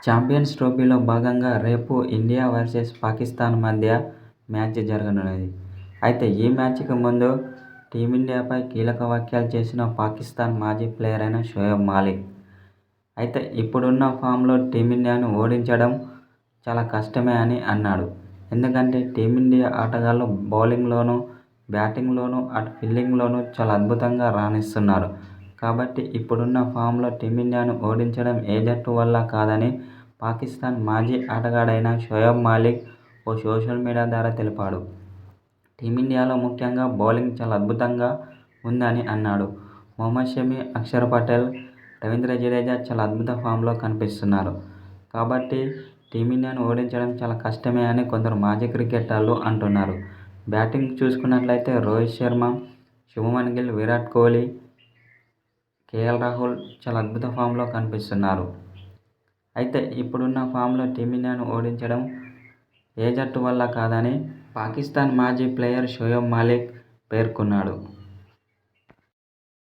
Champions ట్రోఫీలో భాగంగా రేపు ఇండియా వర్సెస్ పాకిస్తాన్ మధ్య మ్యాచ్ జరగనున్నది. అయితే ఈ మ్యాచ్కి ముందు టీమిండియాపై కీలక వ్యాఖ్యలు చేసిన పాకిస్తాన్ మాజీ ప్లేయర్ అయిన షోయబ్ మాలిక్. అయితే ఇప్పుడున్న ఫామ్లో టీమిండియాను ఓడించడం చాలా కష్టమే అని అన్నాడు. ఎందుకంటే టీమిండియా ఆటగాళ్లు బౌలింగ్లోనూ, బ్యాటింగ్లోనూ, అటు ఫీల్డింగ్లోనూ చాలా అద్భుతంగా రాణిస్తున్నారు. కాబట్టి ఇప్పుడున్న ఫామ్లో టీమిండియాను ఓడించడం ఏ జట్టు వల్ల కాదని పాకిస్తాన్ మాజీ ఆటగాడైన షోయబ్ మాలిక్ ఓ సోషల్ మీడియా ద్వారా తెలిపాడు. టీమిండియాలో ముఖ్యంగా బౌలింగ్ చాలా అద్భుతంగా ఉందని అన్నాడు. మొహమ్మద్ షమి, అక్షర్ పటేల్, రవీంద్ర జడేజా చాలా అద్భుత ఫామ్లో కనిపిస్తున్నారు. కాబట్టి టీమిండియాను ఓడించడం చాలా కష్టమే అని కొందరు మాజీ క్రికెటర్లు అంటున్నారు. బ్యాటింగ్ చూసుకున్నట్లయితే రోహిత్ శర్మ, శుభ్మన్ గిల్, విరాట్ కోహ్లీ, కేఎల్ రాహుల్ చాలా అద్భుత ఫామ్లో కనిపిస్తున్నారు. అయితే ఇప్పుడున్న ఫామ్లో టీమిండియాను ఓడించడం ఏ జట్టు వల్ల కాదని పాకిస్తాన్ మాజీ ప్లేయర్ షోయబ్ మాలిక్ పేర్కొన్నాడు.